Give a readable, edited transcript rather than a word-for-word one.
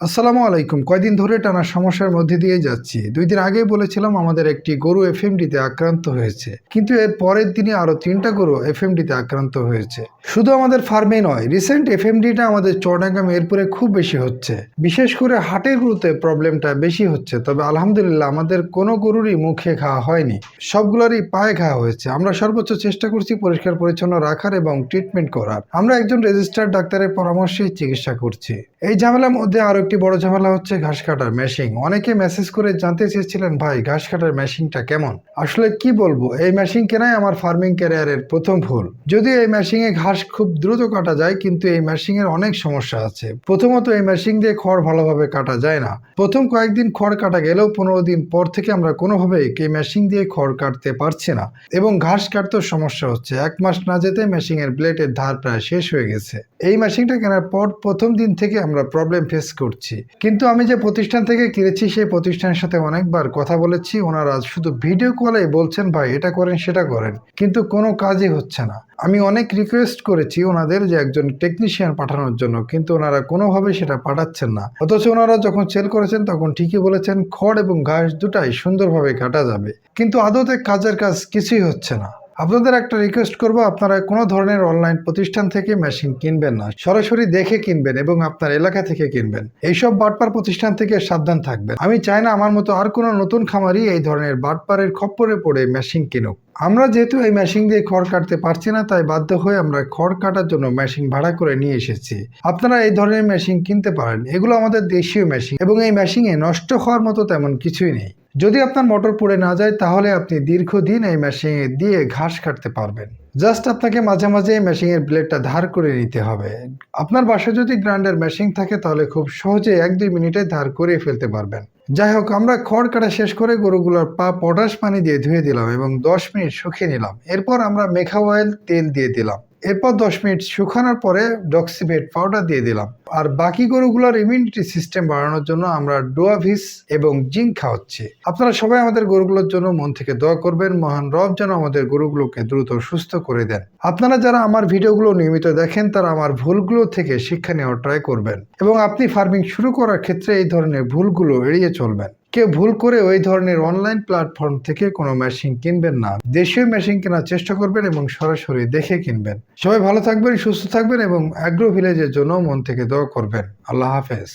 আসসালামু আলাইকুম। কয়দিন ধরে টানা সমস্যার মধ্যে দিয়ে যাচ্ছি। ২ দিন আগেই বলেছিলাম আমাদের একটি গরু এফএমডিতে আক্রান্ত হয়েছে। কিন্তু এর পরের দিনই আরো ৩ টা গরু এফএমডিতে আক্রান্ত হয়েছে। শুধু আমাদের ফার্মে নয়, রিসেন্ট এফএমডিটা আমাদের চুয়াডাঙ্গা মিরপুরে খুব বেশি হচ্ছে। বিশেষ করে হাটের গরুতে প্রবলেমটা বেশি হচ্ছে। তবে আলহামদুলিল্লাহ আমাদের কোনো গরুরই মুখে খাওয়া হয়নি। সবগুলোরই পায়ে খাওয়া হয়েছে। আমরা সর্বোচ্চ চেষ্টা করছি পরিষ্কার পরিচ্ছন্ন রাখার এবং ট্রিটমেন্ট করার। আমরা একজন রেজিস্টার্ড ডাক্তারের পরামর্শেই চিকিৎসা করছি। এই ঝামেলার মধ্যে আরো একটি বড় ঝামেলা হচ্ছে ঘাস কাটার মেশিন। অনেকে মেসেজ করে জানতে চেয়েছিলেন, ভাই ঘাস কাটার মেশিনটা কেমন? আসলে কি বলবো, এই মেশিন কেনাই আমার ফার্মিং ক্যারিয়ারের প্রথম ভুল। যদিও এই মেশিনে ঘাস খুব দ্রুত কাটা যায়, কিন্তু এই মেশিনের অনেক সমস্যা আছে। প্রথমত, এই মেশিন দিয়ে খড় ভালোভাবে কাটা যায় না। প্রথম কয়েকদিন খড় কাটা গেলেও ১৫ দিন পর থেকে আমরা কোনোভাবেই এই মেশিন দিয়ে খড় কাটতে পারছি না এবং ঘাস কাটতেও সমস্যা হচ্ছে। ১ মাস না যেতে মেশিনের ব্লেডের ধার প্রায় শেষ হয়ে গেছে। এই মেশিনটা কেনার পর প্রথম দিন থেকে আমরা প্রবলেম ফেস করছি। কিন্তু আমি যে প্রতিষ্ঠান থেকে কিনেছি সেই প্রতিষ্ঠানের সাথে অনেকবার কথা বলেছি। ওনারা শুধু ভিডিও কলে বলছেন, ভাই এটা করেন সেটা করেন, কিন্তু কোনো কাজই হচ্ছে না। আমি অনেক রিকোয়েস্ট করেছি ওনাদের যে একজন টেকনিশিয়ান পাঠানোর জন্য, কিন্তু ওনারা কোনোভাবে সেটা পাঠাচ্ছেন না। অথচ ওনারা যখন সেল করেছেন তখন ঠিকই বলেছেন খড় এবং ঘাস দুটাই সুন্দরভাবে কাটা যাবে, কিন্তু আদতে কাজের কাজ কিছুই হচ্ছে না। আপনাদের একটা রিকোয়েস্ট করব, আপনারা কোনো ধরনের অনলাইন প্রতিষ্ঠান থেকে মেশিন কিনবেন না। সরাসরি দেখে কিনবেন এবং আপনার এলাকা থেকে কিনবেন। এইসব বাটপার প্রতিষ্ঠান থেকে সাবধান থাকবেন। আমি চাই না আমার মতো আর কোনো নতুন খামারি এই ধরনের বাটপারের খপ্পরে পড়ে মেশিন কিনুক। আমরা যেহেতু এই মেশিন দিয়ে খড় কাটতে পারছি না, তাই বাধ্য হয়ে আমরা খড় কাটার জন্য মেশিন ভাড়া করে নিয়ে এসেছি। আপনারা এই ধরনের মেশিন কিনতে পারেন। এগুলো আমাদের দেশীয় মেশিন এবং এই মেশিনে নষ্ট হওয়ার মতো তেমন কিছুই নেই। যদি আপনার মোটর পুড়ে না যায় তাহলে আপনি দীর্ঘদিন এই মেশিনে দিয়ে ঘাস কাটতে পারবেন। জাস্ট আপনাকে মাঝে মাঝে এই মেশিনের ব্লেডটা ধার করে নিতে হবে। আপনার বাসায় যদি গ্রাইন্ডার মেশিন থাকে তাহলে খুব সহজে ১-২ মিনিটে ধার করে ফেলতে পারবেন। যাই হোক, আমরা খড় কাটা শেষ করে গরুগুলোর পা পটাশ পানি দিয়ে ধুয়ে দিলাম এবং ১০ মিনিট শুকিয়ে নিলাম। এরপর আমরা মেখা অয়েল তেল দিয়ে দিলাম। এরপর ১০ মিনিট শুকানোর পরে ডক্সিভেট পাউডার দিয়ে দিলাম। আর বাকি গরুগুলোর ইমিউনিটি সিস্টেম বাড়ানোর জন্য আমরা ডোয়াভিস এবং জিঙ্ক খাওয়াচ্ছি। আপনারা সবাই আমাদের গরুগুলোর জন্য মন থেকে দোয়া করবেন, মহান রব যেন আমাদের গরুগুলোকে দ্রুত সুস্থ করে দেন। আপনারা যারা আমার ভিডিওগুলো নিয়মিত দেখেন তারা আমার ভুলগুলো থেকে শিক্ষা নেওয়ার ট্রাই করবেন এবং আপনি ফার্মিং শুরু করার ক্ষেত্রে এই ধরনের ভুলগুলো এড়িয়ে চলবেন। কেউ ভুল করে ওই ধরনের অনলাইন প্ল্যাটফর্ম থেকে কোনো মেশিন কিনবেন না। দেশীয় মেশিন কেনার চেষ্টা করবেন এবং সরাসরি দেখে কিনবেন। সবাই ভালো থাকবেন, সুস্থ থাকবেন এবং অ্যাগ্রো ভিলেজের জন্য মন থেকে দোয়া করবেন। আল্লাহ হাফেজ।